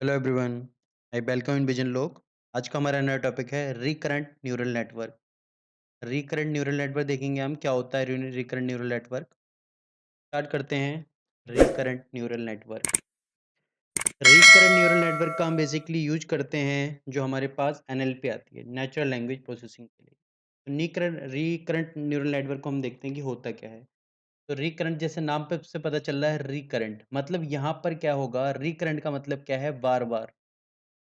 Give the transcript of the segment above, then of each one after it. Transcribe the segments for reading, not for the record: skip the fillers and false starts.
Hello everyone, I welcome in vision लोग। आज का हमारा नया टॉपिक है recurrent neural network. Recurrent neural network देखेंगे हम क्या होता है रिकरेंट न्यूरल नेटवर्क। स्टार्ट करते हैं। Recurrent neural network. Recurrent neural network का हम बेसिकली यूज करते हैं जो हमारे पास एनएलपी आती है, नेचुरल लैंग्वेज प्रोसेसिंग के लिए। तो रिकरेंट न्यूरल नेटवर्क को हम देखते हैं कि होता क्या है। तो रिकरेंट जैसे नाम पे से पता चल रहा है, रिकरेंट मतलब यहाँ पर क्या होगा। रिकरेंट का मतलब क्या है, बार बार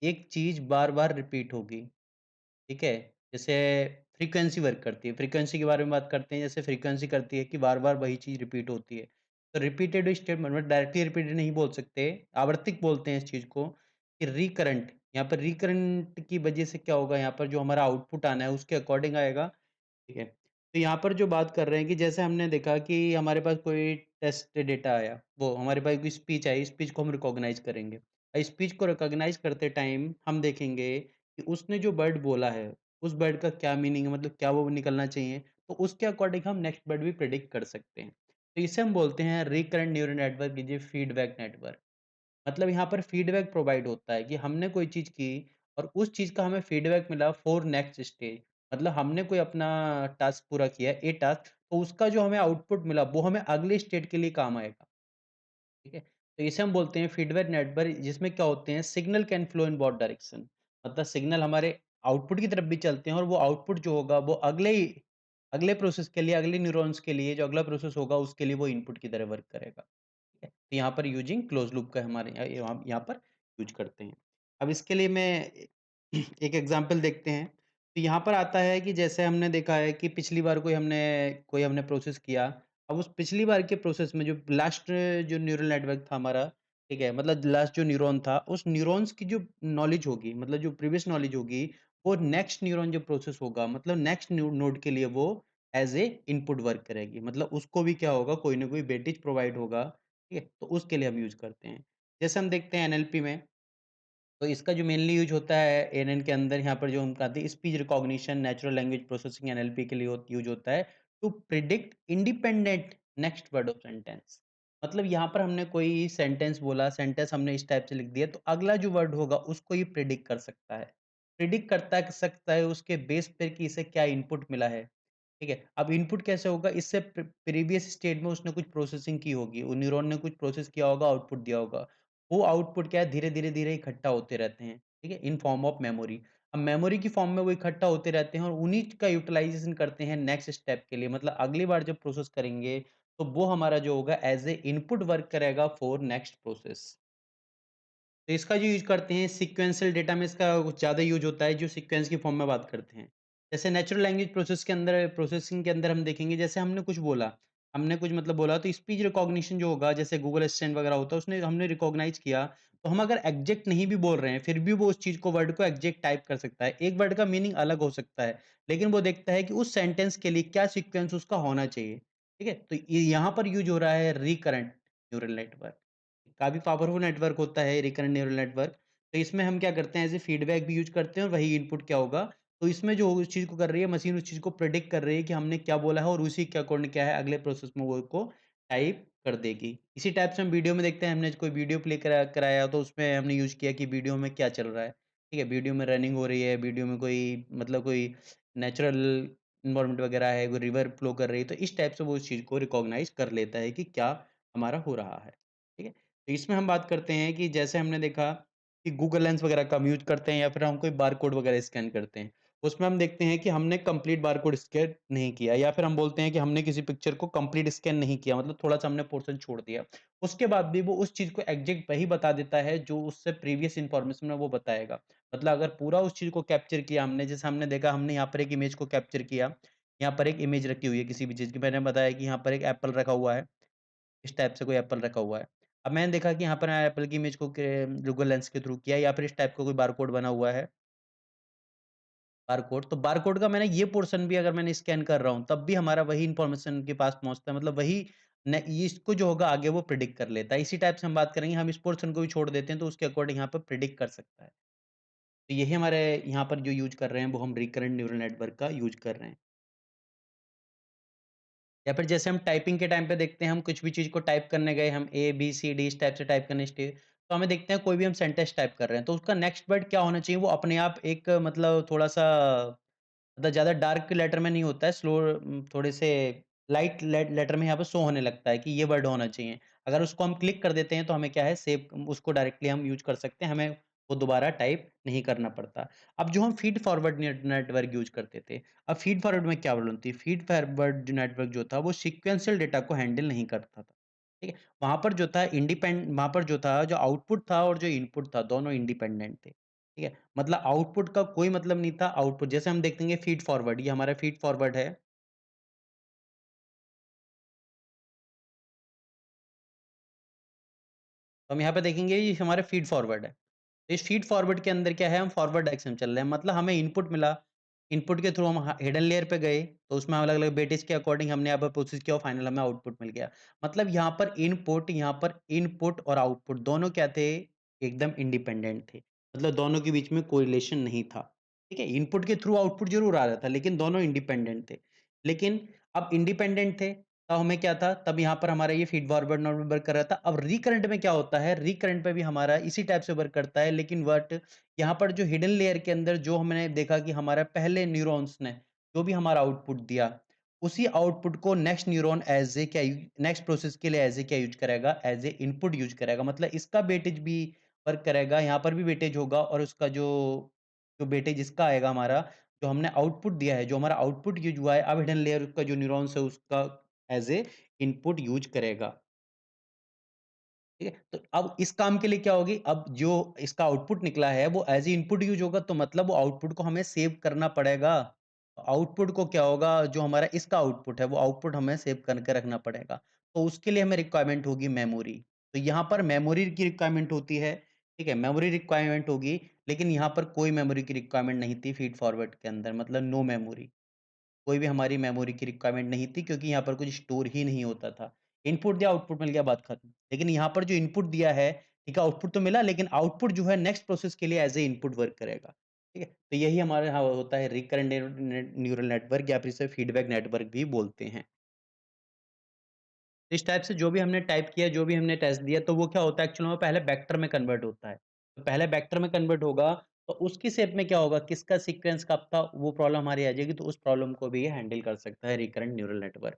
एक चीज बार बार रिपीट होगी। ठीक है? जैसे फ्रीक्वेंसी वर्क करती है, फ्रीक्वेंसी के बारे में बात करते हैं, जैसे फ्रीक्वेंसी करती है कि बार-बार वही चीज़ रिपीट होती है। तो रिपीटेड स्टेटमेंट मतलब डायरेक्टली रिपीटेड नहीं बोल सकते, आवर्तिक बोलते हैं इस चीज़ को कि रिकरेंट। यहाँ पर रिकरेंट की वजह से क्या होगा, यहाँ पर जो हमारा आउटपुट आना है उसके अकॉर्डिंग आएगा। ठीक है? तो यहाँ पर जो बात कर रहे हैं कि जैसे हमने देखा कि हमारे पास कोई टेस्ट डेटा आया, वो हमारे पास कोई स्पीच आई, स्पीच को हम रिकॉग्नाइज़ करेंगे। स्पीच को रिकॉग्नाइज़ करते टाइम हम देखेंगे कि उसने जो वर्ड बोला है, उस वर्ड का क्या मीनिंग है, मतलब क्या वो निकलना चाहिए, तो उसके अकॉर्डिंग हम नेक्स्ट वर्ड भी प्रेडिक्ट कर सकते हैं। तो इसे हम बोलते हैं रिकरेंट न्यूरल नेटवर्क, ये फीडबैक नेटवर्क। मतलब यहाँ पर फीडबैक प्रोवाइड होता है कि हमने कोई चीज़ की और उस चीज़ का हमें फीडबैक मिला फॉर नेक्स्ट स्टेज। मतलब हमने कोई अपना टास्क पूरा किया, ए टास्क, तो उसका जो हमें आउटपुट मिला वो हमें अगले स्टेट के लिए काम आएगा। ठीक है? तो इसे हम बोलते हैं फीडबैक नेटवर्क, जिसमें क्या होते हैं, signal can flow in both direction. मतलब सिग्नल हमारे आउटपुट की तरफ भी चलते हैं और वो आउटपुट जो होगा वो अगले प्रोसेस के लिए, अगले न्यूरॉन्स के लिए, जो अगला प्रोसेस होगा उसके लिए वो इनपुट की तरह वर्क करेगा। ठीक है? तो यहाँ पर यूजिंग क्लोज़ लूप का हमारे यहाँ पर यूज़ करते हैं। अब इसके लिए मैं एक एग्ज़ाम्पल देखते हैं। तो यहाँ पर आता है कि जैसे हमने देखा है कि पिछली बार कोई हमने प्रोसेस किया। अब उस पिछली बार के प्रोसेस में जो लास्ट जो न्यूरल नेटवर्क था हमारा, ठीक है? मतलब लास्ट जो न्यूरॉन था, उस न्यूरॉन्स की जो नॉलेज होगी, मतलब जो प्रीवियस नॉलेज होगी, वो नेक्स्ट न्यूरॉन जो प्रोसेस होगा, मतलब नेक्स्ट नोड के लिए वो एज़ ए इनपुट वर्क करेगी। मतलब उसको भी क्या होगा, कोई ना कोई वेटेज प्रोवाइड होगा। ठीक है? तो उसके लिए हम यूज़ करते हैं। जैसे हम देखते हैं एनएलपी में, तो इसका जो मेनली यूज़ होता है एएनएन के अंदर, यहाँ पर जो हम कहते हैं speech recognition, natural language processing, NLP के लिए यूज़ होता है to predict independent next word of sentence. मतलब यहाँ पर हमने कोई सेंटेंस बोला, सेंटेंस हमने इस टाइप से लिख दिया, तो अगला जो वर्ड होगा उसको ये प्रिडिक्ट कर सकता है। प्रिडिक्ट कर सकता है उसके बेस पे कि इसे क्या इनपुट मिला है। ठीक है? अब इनपुट कैसे होगा, इससे प्रीवियस स्टेट में उसने कुछ प्रोसेसिंग की होगी, वो न्यूरॉन ने कुछ प्रोसेस किया होगा, आउटपुट दिया होगा। वो आउटपुट क्या है, धीरे-धीरे इकट्ठा होते रहते हैं, ठीक है? In form of memory. अब मेमोरी की फॉर्म में वो इकट्ठा होते रहते हैं और उन्हीं का यूटिलाइज़ेशन करते हैं नेक्स्ट स्टेप के लिए। मतलब अगली बार जब प्रोसेस करेंगे, तो वो हमारा जो होगा एज़ ए इनपुट वर्क करेगा फॉर नेक्स्ट प्रोसेस। तो इसका जो यूज़ करते हैं सीक्वेंशियल डेटा में, इसका कुछ ज़्यादा यूज़ होता है जो सीक्वेंस की फॉर्म में बात करते हैं। जैसे नेचुरल लैंग्वेज प्रोसेसिंग के अंदर हम देखेंगे, जैसे हमने कुछ बोला, हमने कुछ मतलब बोला, तो स्पीच रिकॉग्निशन जो होगा, जैसे गूगल असिस्टेंट वगैरह होता है, उसने हमने रिकॉग्नाइज़ किया, तो हम अगर एग्ज़ैक्ट नहीं भी बोल रहे हैं, फिर भी वो उस चीज़ को, वर्ड को एग्ज़ैक्ट टाइप कर सकता है। एक वर्ड का मीनिंग अलग हो सकता है, लेकिन वो देखता है कि उस सेंटेंस के लिए क्या सीक्वेंस उसका होना चाहिए। ठीक है? तो ये यहाँ पर यूज़ हो रहा है रिकरेंट न्यूरल नेटवर्क। काफ़ी पावरफुल नेटवर्क होता है रिकरेंट न्यूरल नेटवर्क। तो इसमें हम क्या करते हैं, एज़ ए फीडबैक भी यूज़ करते हैं और वही इनपुट क्या होगा, तो इसमें जो उस चीज़ को कर रही है मशीन, उस चीज़ को प्रेडिक्ट कर रही है कि हमने क्या बोला है और उसी के अकॉर्डिंग क्या है, अगले प्रोसेस में वो को टाइप कर देगी। इसी टाइप से हम वीडियो में देखते हैं, हमने कोई वीडियो प्ले कराया तो उसमें हमने यूज़ किया कि वीडियो में क्या चल रहा है। ठीक है? वीडियो में रनिंग हो रही है, वीडियो में कोई मतलब कोई नेचुरल एनवायरनमेंट वगैरह है, कोई रिवर फ्लो कर रही है, तो इस टाइप से वो उस चीज़ को रिकॉग्नाइज़ कर लेता है कि क्या हमारा हो रहा है। ठीक है? तो इसमें हम बात करते हैं कि जैसे हमने देखा कि गूगल लेंस वगैरह का हम यूज़ करते हैं या फिर हम कोई बारकोड वगैरह स्कैन करते हैं। उसमें हम देखते हैं कि हमने कंप्लीट बारकोड स्कैन नहीं किया, या फिर हम बोलते हैं कि हमने किसी पिक्चर को कंप्लीट स्कैन नहीं किया, मतलब थोड़ा-सा हमने पोर्शन छोड़ दिया। उसके बाद भी वो उस चीज़ को एग्ज़ैक्ट वही बता देता है जो उससे प्रीवियस इन्फॉर्मेशन में वो बताएगा। मतलब अगर पूरा उस चीज़ को कैप्चर किया हमने, जैसे हमने देखा, हमने यहाँ पर एक इमेज को कैप्चर किया। यहाँ पर एक इमेज रखी हुई है किसी भी चीज़ की, मैंने बताया कि यहाँ पर एक एप्पल रखा हुआ है। इस टाइप से कोई एप्पल रखा हुआ है। अब मैंने देखा कि यहाँ पर एप्पल की इमेज को के गूगल लेंस के थ्रू किया, या फिर इस टाइप का कोई बारकोड बना हुआ है, बारकोड। तो बारकोड का मैंने ये पोर्शन भी अगर मैंने स्कैन कर रहा हूँ, तब भी हमारा वही इन्फॉर्मेशन उनके पास पहुँचता है। मतलब वही न इसको जो होगा आगे वो प्रेडिक्ट कर लेता है। इसी टाइप से हम बात करेंगे, हम इस पोर्शन को भी छोड़ देते हैं, तो उसके अकॉर्डिंग यहाँ पे प्रेडिक्ट कर सकता है। तो यही हमारे यहाँ पर जो यूज़ कर रहे हैं, वो हम रिकरेंट न्यूरल नेटवर्क का यूज़ कर रहे हैं। या फिर जैसे हम टाइपिंग के टाइम पे देखते हैं, हम कुछ भी चीज़ को टाइप करने गए, हम ए, बी, सी, डी इस टाइप से टाइप करने स्टे तो हमें देखते हैं कोई भी हम सेंटेंस टाइप कर रहे हैं, तो उसका नेक्स्ट वर्ड क्या होना चाहिए, वो अपने आप एक मतलब थोड़ा-सा मतलब ज़्यादा डार्क लेटर में नहीं होता है, थोड़े से लाइट लेटर में यहाँ पे शो होने लगता है कि ये वर्ड होना चाहिए। अगर उसको हम क्लिक कर देते हैं तो हमें क्या है, सेव उसको डायरेक्टली हम यूज़ कर सकते हैं, हमें वो दोबारा टाइप नहीं करना पड़ता। अब जो हम फीड फॉरवर्ड नेटवर्क यूज़ करते थे, अब फीड फॉरवर्ड में क्या प्रॉब्लम थी, फीड फॉरवर्ड जो नेटवर्क जो था वो सीक्वेंशियल डेटा को हैंडल नहीं करता था, ठीक है? वहाँ पर जो था वहाँ पर जो था, जो आउटपुट था और जो इनपुट था, दोनों इंडिपेंडेंट थे, ठीक है? मतलब आउटपुट का कोई मतलब नहीं था, आउटपुट जैसे हम देखेंगे फीड फॉरवर्ड, ये हमारा फीड फॉरवर्ड है। तो हम यहाँ पे देखेंगे ये हमारा फीड फॉरवर्ड है। तो इस फीड फॉरवर्ड के अंदर क्या है, हम फॉरवर्ड डायरेक्शन में चल रहे हैं, मतलब हमें इनपुट मिला, इनपुट के थ्रू हम हिडन लेयर पे गए, तो उसमें अलग-अलग वेटेज के अकॉर्डिंग हमने यहाँ पर प्रोसेस किया और फाइनल हमें आउटपुट मिल गया। मतलब यहाँ पर इनपुट और आउटपुट दोनों क्या थे, एकदम इंडिपेंडेंट थे। मतलब दोनों के बीच में कोरिलेशन नहीं था, ठीक है? इनपुट के थ्रू आउटपुट ज़रूर आ रहा था, लेकिन दोनों इंडिपेंडेंट थे। लेकिन अब इंडिपेंडेंट थे, तब हमें क्या था, तब यहाँ पर हमारा ये फीड फॉरवर्ड नॉट वर्क कर रहा था। अब रिकरेंट में क्या होता है, रिकरेंट पे भी हमारा इसी टाइप से वर्क करता है, लेकिन यहाँ पर जो हिडन लेयर के अंदर जो हमने देखा कि हमारा पहले न्यूरॉन्स ने जो भी हमारा आउटपुट दिया, उसी आउटपुट को नेक्स्ट न्यूरॉन एज़ ए क्या यू नेक्स्ट प्रोसेस के लिए एज़ ए क्या यूज़ करेगा, एज़ ए इनपुट यूज़ करेगा। मतलब इसका वेटेज भी वर्क करेगा, यहाँ पर भी वेटेज होगा और उसका जो जो वेटेज इसका आएगा हमारा, जो हमने आउटपुट दिया है, जो हमारा आउटपुट यूज़ हुआ है, अब हिडन लेयर का जो न्यूरॉन्स है उसका एज़ ए इनपुट यूज़ करेगा। ठीक है? तो अब इस काम के लिए क्या होगी, अब जो इसका आउटपुट निकला है वो एज़ ए इनपुट यूज़ होगा, तो मतलब वो आउटपुट को हमें सेव करना पड़ेगा। आउटपुट को क्या होगा, जो हमारा इसका आउटपुट है वो आउटपुट हमें सेव करके रखना पड़ेगा। तो उसके लिए हमें रिक्वायरमेंट होगी मेमोरी। तो यहाँ पर मेमोरी की रिक्वायरमेंट होती है, ठीक है? मेमोरी रिक्वायरमेंट होगी, लेकिन यहाँ पर कोई मेमोरी की रिक्वायरमेंट नहीं थी फीड फॉरवर्ड के अंदर, मतलब नो मेमोरी। कोई भी हमारी मेमोरी की रिक्वायरमेंट नहीं थी, क्योंकि यहाँ पर कुछ स्टोर ही नहीं होता था। इनपुट दिया, आउटपुट मिल गया, बात खत्म। लेकिन यहाँ पर जो इनपुट दिया है, ठीक है, आउटपुट तो मिला, लेकिन आउटपुट जो है नेक्स्ट प्रोसेस के लिए एज़ ए इनपुट वर्क करेगा। ठीक है? तो यही हमारे यहाँ होता है रिकरेंट न्यूरल नेटवर्क, या फिर इसे फीडबैक नेटवर्क भी बोलते हैं। इस टाइप से जो भी हमने टाइप किया, जो भी हमने टेस्ट दिया, तो वो क्या होता है एक्चुअल में पहले वेक्टर में कन्वर्ट होता है। तो पहले वेक्टर में कन्वर्ट होगा, तो उसकी शेप में क्या होगा, किसका सीक्वेंस कब था, वो प्रॉब्लम हमारी आ जाएगी, तो उस प्रॉब्लम को भी ये हैंडल कर सकता है रिकरेंट न्यूरल नेटवर्क।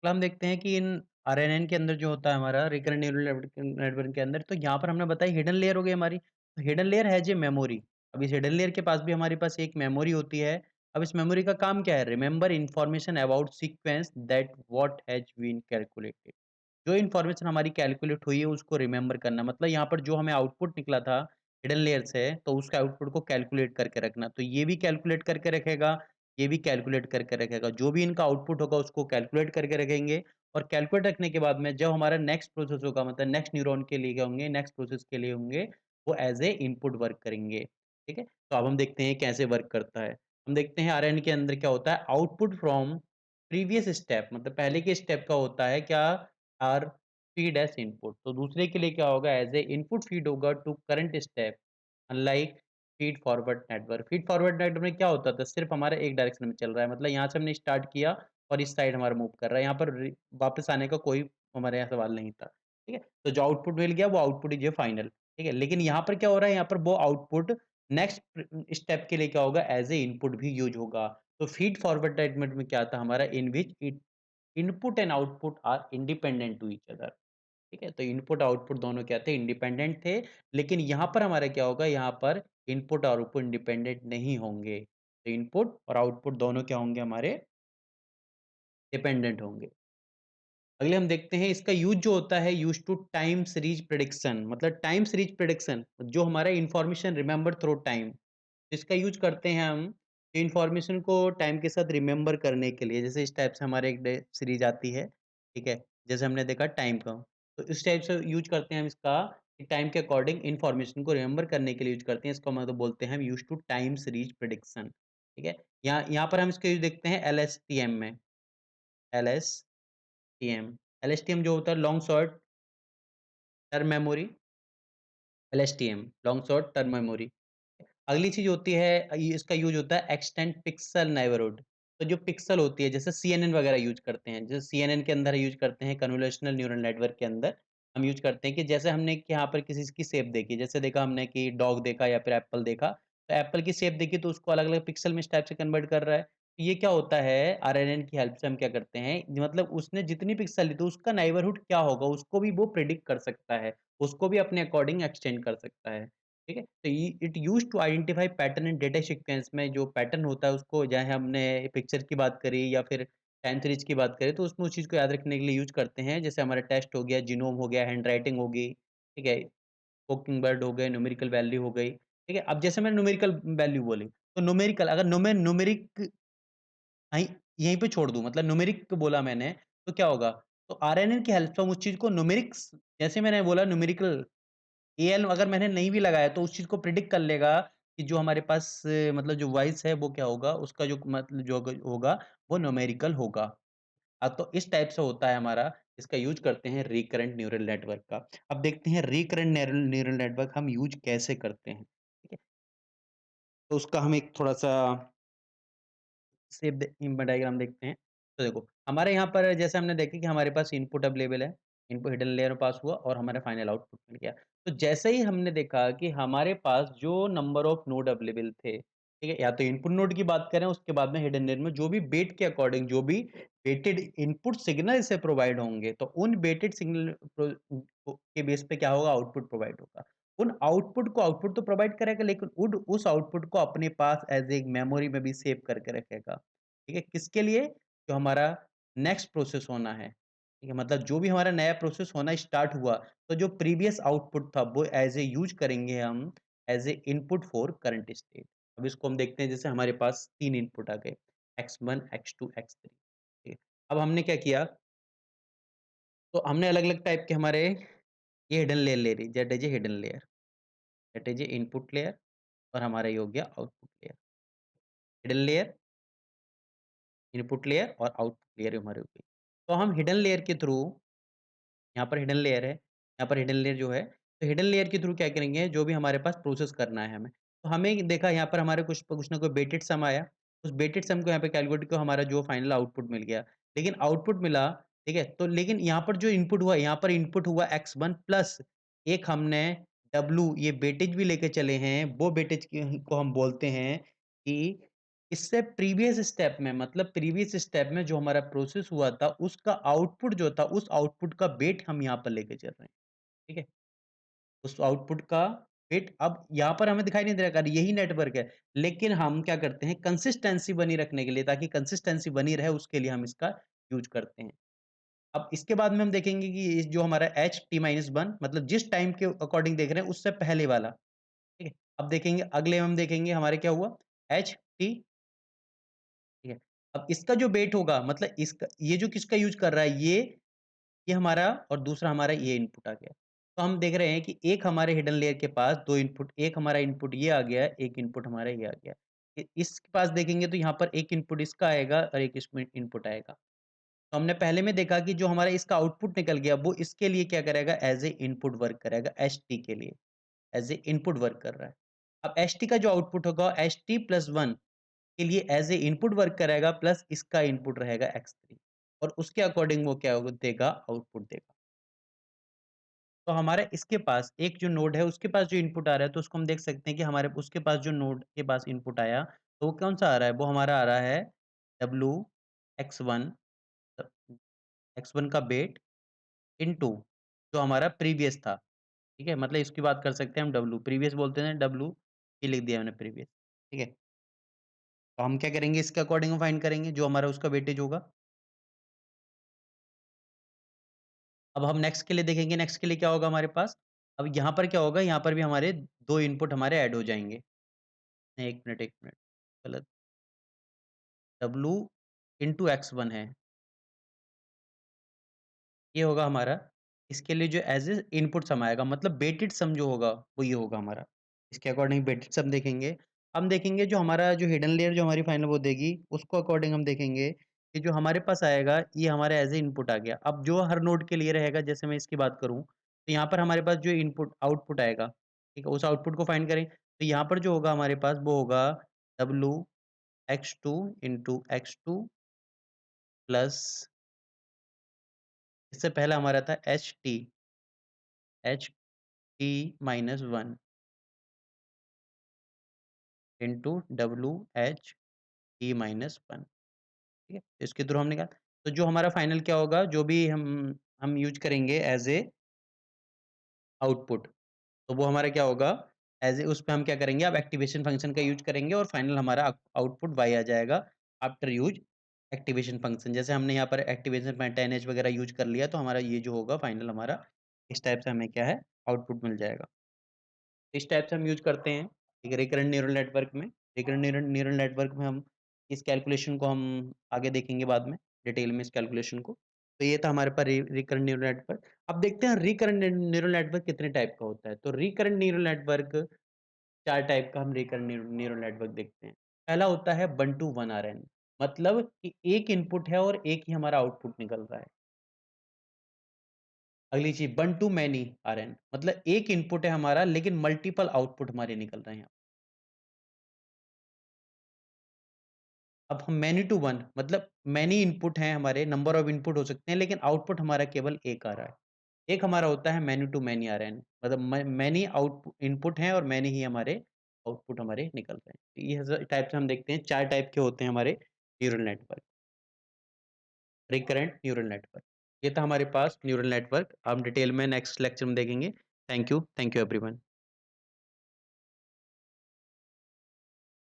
तो हम देखते हैं कि इन आरएनएन के अंदर जो होता है हमारा रिकरेंट न्यूरल नेटवर्क के अंदर, तो यहाँ पर हमने बताई हिडन लेयर हो गई हमारी। तो hidden layer has a memory. अब इस हिडन लेयर के पास भी हमारे पास एक मेमोरी होती है। अब इस मेमोरी का काम क्या है? Remember information about sequence that what has been calculated. जो इन्फॉर्मेशन हमारी कैलकुलेट हुई है उसको रिमेंबर करना, मतलब यहाँ पर जो हमें आउटपुट निकला था हिडन लेयर से, तो उसके आउटपुट को कैलकुलेट करके रखना। तो ये भी कैलकुलेट करके रखेगा, ये भी कैलकुलेट करके रखेगा। जो भी इनका आउटपुट होगा उसको कैलकुलेट करके रखेंगे, और कैलकुलेट रखने के बाद में जब हमारा नेक्स्ट प्रोसेस होगा, मतलब नेक्स्ट न्यूरॉन के लिए क्या होंगे, नेक्स्ट प्रोसेस के लिए होंगे, वो एज़ ए इनपुट वर्क करेंगे। ठीक है? तो अब हम देखते हैं कैसे वर्क करता है। हम देखते हैं आरएनए के अंदर क्या होता है, आउटपुट फ्रॉम प्रीवियस स्टेप, मतलब पहले के स्टेप का होता है क्या, आर फीड एज़ इनपुट। तो दूसरे के लिए क्या होगा, एज़ ए इनपुट फीड होगा to current step, unlike feed forward network. Feed forward network में क्या होता था, सिर्फ़ हमारा एक डायरेक्शन में चल रहा है, मतलब यहाँ से हमने स्टार्ट किया और इस साइड हमारा मूव कर रहा है। यहाँ पर वापस आने का कोई हमारे यहाँ सवाल नहीं था। ठीक है? तो जो आउटपुट मिल गया वो आउटपुट इज़ ए फाइनल। ठीक है? लेकिन यहाँ पर क्या हो रहा है, यहाँ पर वो आउटपुट नेक्स्ट स्टेप के लिए क्या होगा, एज़ ए इनपुट भी यूज़ होगा। तो फीड फॉरवर्ड स्टेटमेंट में क्या था हमारा, in which input and output are independent to each other. ठीक है? तो इनपुट आउटपुट दोनों क्या थे, इंडिपेंडेंट थे। लेकिन यहाँ पर हमारा क्या होगा, यहाँ पर इनपुट और आउटपुट इंडिपेंडेंट नहीं होंगे। तो इनपुट और आउटपुट दोनों क्या होंगे हमारे, डिपेंडेंट होंगे। अगले हम देखते हैं इसका यूज़ जो होता है, use to time series prediction, मतलब टाइम सीरीज़ प्रेडिक्शन जो हमारा इन्फॉर्मेशन रिमेंबर थ्रू टाइम, इसका यूज़ करते हैं हम इन्फॉर्मेशन को टाइम के साथ रिमेंबर करने के लिए। जैसे इस टाइप से हमारे एक डे सीरीज़ आती है, ठीक है? जैसे हमने देखा टाइम का, तो इस टाइप से यूज़ करते हैं हम इसका, कि टाइम के अकॉर्डिंग इन्फॉर्मेशन को रिमेंबर करने के लिए यूज़ करते हैं। इसको मतलब बोलते हैं हम use to time series prediction, ठीक है? यहाँ यहाँ पर हम इसका यूज़ देखते हैं एलएसटीएम में, एलएसटीएम। एलएसटीएम जो होता है long short term memory, LSTM long short term memory. अगली चीज़ होती है, इसका यूज़ होता है एक्सटेंड पिक्सल नेबरहुड। तो जो पिक्सल होती है, जैसे सीएनएन वगैरह यूज़ करते हैं, जैसे सीएनएन के अंदर यूज़ करते हैं कन्वोल्यूशनल न्यूरल नेटवर्क के अंदर। हम यूज़ करते हैं कि जैसे हमने कि यहाँ पर किसी की शेप देखी, जैसे देखा हमने कि डॉग देखा या फिर एप्पल देखा, तो एप्पल की शेप देखी तो उसको अलग-अलग पिक्सल में इस टाइप से कन्वर्ट कर रहा है। तो ये क्या होता है आरएनएन की हेल्प से हम क्या करते हैं, मतलब उसने जितनी पिक्सल ली तो उसका नेबरहुड क्या होगा, उसको भी वो प्रेडिक्ट कर सकता है, उसको भी अपने अकॉर्डिंग एक्सटेंड कर सकता है। ठीक है? तो इ it used to identify pattern in data sequence में जो पैटर्न होता है उसको चाहे हमने पिक्चर की बात करी या फिर टाइम सीरीज़ की बात करें तो उसमें उस चीज़ को याद रखने के लिए यूज़ करते हैं। जैसे हमारा टेक्स्ट हो गया, जीनोम हो गया, हैंडराइटिंग हो गई, ठीक है? स्पोकन वर्ड हो गए, न्यूमेरिकल वैल्यू हो गई, ठीक है? अब जैसे मैंने न्यूमेरिकल वैल्यू बोली, तो न्यूमेरिकल अगर न्यूमेरिक अहीं यहीं पे छोड़ दूँ मतलब न्यूमेरिक बोला मैंने, तो क्या होगा? तो आरएनएन की हेल्प से हम उस चीज़ को न्यूमेरिक्स जैसे मैंने बोला न्यूमेरिकल एएल अगर मैंने नहीं भी लगाया तो उस चीज़ को प्रेडिक्ट कर लेगा कि जो हमारे पास मतलब जो वॉइस है वो क्या होगा, उसका जो मतलब जो होगा वो न्यूमेरिकल होगा। तो इस टाइप से होता है हमारा, इसका यूज़ करते हैं रिकरेंट न्यूरल नेटवर्क का। अब देखते हैं रिकरेंट न्यूरल न्यूरल नेटवर्क हम यूज़ कैसे करते हैं, ठीक है? तो उसका हम एक थोड़ा-सा शेप डायग्राम देखते हैं। तो देखो, हमारे यहाँ पर जैसे हमने देखा कि हमारे पास इनपुट अवेलेबल है, इनपुट हिडन लेयर में पास हुआ और हमारा फाइनल आउटपुट मिल गया। तो जैसे ही हमने देखा कि हमारे पास जो नंबर ऑफ नोड अवेलेबल थे, ठीक है? या तो इनपुट नोड की बात करें, उसके बाद में हिडन लेयर में जो भी वेट के अकॉर्डिंग जो भी वेटेड इनपुट सिग्नल से प्रोवाइड होंगे, तो उन वेटेड सिग्नल के बेस पे क्या होगा आउटपुट प्रोवाइड होगा। उन आउटपुट को आउटपुट तो प्रोवाइड करेगा लेकिन उड उस आउटपुट को अपने पास एज़ एक मेमोरी में भी सेव करके रखेगा। ठीक है? किसके लिए? जो हमारा नेक्स्ट प्रोसेस होना है। ठीक है? मतलब जो भी हमारा नया प्रोसेस होना स्टार्ट हुआ, तो जो प्रीवियस आउटपुट था वो एज़ ए यूज़ करेंगे हम as a input for current state. अब इसको हम देखते हैं जैसे हमारे पास 3 इनपुट आ गए x1, x2, x3 ठीक है? अब हमने क्या किया, तो हमने अलग-अलग टाइप के हमारे ये हिडन लेयर ले रही that is a hidden layer, that is a input layer और हमारा ये हो गया output layer. Hidden layer, input layer और आउटपुट लेयर हमारी हो गई। तो हम हिडन लेयर के थ्रू यहाँ पर हिडन लेयर है, यहाँ पर हिडन लेयर जो है, तो हिडन लेयर के थ्रू क्या करेंगे, जो भी हमारे पास प्रोसेस करना है हमें। तो हमें देखा यहाँ पर हमारे कुछ ना कोई वेटेड सम आया, उस वेटेड सम को यहाँ पे कैलकुलेट किया हमारा जो फाइनल आउटपुट मिल गया। लेकिन आउटपुट मिला, ठीक है? तो लेकिन यहाँ पर जो इनपुट हुआ, यहाँ पर इनपुट हुआ x1 प्लस एक हमने w ये वेटेज भी लेके चले हैं, वो वेटेज की को हम बोलते हैं कि इससे प्रीवियस स्टेप में मतलब प्रीवियस स्टेप में जो हमारा प्रोसेस हुआ था, उसका आउटपुट जो था, उस आउटपुट का वेट हम यहाँ पर लेके चल रहे हैं, ठीक है? उस आउटपुट का वेट अब यहाँ पर हमें दिखाई नहीं दे रहा है, यही नेटवर्क है, लेकिन हम क्या करते हैं कंसिस्टेंसी बनी रखने के लिए ताकि कंसिस्टेंसी बनी रहे उसके लिए हम इसका यूज़ करते हैं। अब इसके बाद में हम देखेंगे कि ये जो हमारा h-1 मतलब जिस टाइम के अकॉर्डिंग देख रहे हैं उससे पहले वाला, ठीक है? अब देखेंगे अगले हम देखेंगे हमारे क्या हुआ h-t ठीक है। अब इसका जो वेट होगा मतलब इसका ये जो किसका यूज़ कर रहा है ये हमारा और दूसरा हमारा ये इनपुट आ गया। तो हम देख रहे हैं कि एक हमारे हिडन लेयर के पास 2 इनपुट एक हमारा इनपुट ये आ गया, एक इनपुट हमारा ये आ गया। इसके पास देखेंगे तो यहाँ पर एक इनपुट इसका आएगा और एक इसमें इनपुट आएगा। तो हमने पहले में देखा कि जो हमारा इसका आउटपुट निकल गया वो इसके लिए क्या करेगा एज़ ए इनपुट वर्क करेगा एचटी के लिए, एज़ ए इनपुट वर्क कर रहा है। अब एचटी का जो आउटपुट होगा एचटी प्लस 1 के लिए एज़ ए इनपुट वर्क कराएगा प्लस इसका इनपुट रहेगा x3 और उसके अकॉर्डिंग वो क्या होगा देगा आउटपुट देगा। तो हमारा इसके पास एक जो नोड है उसके पास जो इनपुट आ रहा है तो उसको हम देख सकते हैं कि हमारे उसके पास जो नोड के पास इनपुट आया तो वो कौन-सा आ रहा है? वो हमारा आ रहा है w x1 अ, x1 का वेट इनटू जो हमारा प्रीवियस था, ठीक है? मतलब इसकी बात कर सकते हैं हम w प्रीवियस बोलते हैं w ये लिख दिया मैंने प्रीवियस, ठीक है? तो हम क्या करेंगे इसके अकॉर्डिंग हम फाइंड करेंगे जो हमारा उसका वेटेज होगा। अब हम नेक्स्ट के लिए देखेंगे, नेक्स्ट के लिए क्या होगा हमारे पास? अब यहाँ पर क्या होगा, यहाँ पर भी हमारे 2 इनपुट हमारे ऐड हो जाएँगे। 1 मिनट गलत w इंटू x1 है, ये होगा हमारा। इसके लिए जो एज़ ए इनपुट सम आएगा मतलब वेटेड सम जो होगा, वो ये होगा हमारा। इसके अकॉर्डिंग वेटेड सम देखेंगे। हम देखेंगे जो हमारा जो हिडन लेयर जो हमारी फाइनल वो देगी, उसको अकॉर्डिंग हम देखेंगे कि जो हमारे पास आएगा, ये हमारा एज़ ए इनपुट आ गया। अब जो हर नोड के लिए रहेगा, जैसे मैं इसकी बात करूँ, तो यहाँ पर हमारे पास जो इनपुट आउटपुट आएगा, ठीक है? उस आउटपुट को फाइंड करें, तो यहाँ पर जो होगा हमारे पास, वो होगा w x2 into x2 plus इससे पहला हमारा था ht H T minus one into W H T minus one. ठीक है? इसके थ्रू हम निकाल, तो जो हमारा फाइनल क्या होगा, जो भी हम यूज करेंगे एज ए आउटपुट, तो वो हमारा क्या होगा, एज ए उस पे हम क्या करेंगे, अब एक्टिवेशन फंक्शन का यूज करेंगे और फाइनल हमारा आउटपुट वाई आ जाएगा आफ्टर यूज एक्टिवेशन फंक्शन। जैसे हमने यहाँ पर एक्टिवेशन 10h वगैरह यूज कर लिया, तो हमारा ये जो होगा फाइनल हमारा इस टाइप से हमें क्या है, आउटपुट मिल जाएगा। इस टाइप से हम यूज करते हैं एक रिकरेंट न्यूरल नेटवर्क में। रिकरेंट न्यूरल न्यूरल नेटवर्क में हम इस कैलकुलेशन को हम आगे देखेंगे बाद में डिटेल में इस कैलकुलेशन को। तो ये था हमारे पास रिकरेंट न्यूरल नेटवर्क। अब देखते हैं रिकरेंट न्यूरल नेटवर्क कितने टाइप का होता है। तो रिकरेंट न्यूरल नेटवर्क 4 टाइप का हम रिकरेंट न्यूरल नेटवर्क देखते हैं। पहला होता है 1 to 1 आरएन, मतलब कि एक इनपुट है और एक ही हमारा आउटपुट निकल रहा है। अगली चीज़ 1 to मैनी आरएन, मतलब एक इनपुट है हमारा लेकिन मल्टीपल आउटपुट हमारे निकल रहे हैं। अब हम मैनी टू वन, मतलब मैनी इनपुट हैं हमारे, नंबर ऑफ इनपुट हो सकते हैं लेकिन आउटपुट हमारा केवल एक आ रहा है। एक हमारा होता है मैनी टू मैनी आरएन, मतलब मैनी आउट इनपुट हैं और मैनी ही हमारे आउटपुट हमारे निकल रहे हैं। ये टाइप से हम देखते हैं, 4 टाइप के होते हैं हमारे neural network, recurrent neural network. ये था हमारे पास न्यूरल नेटवर्क। हम डिटेल में नेक्स्ट लेक्चर में देखेंगे। Thank you everyone.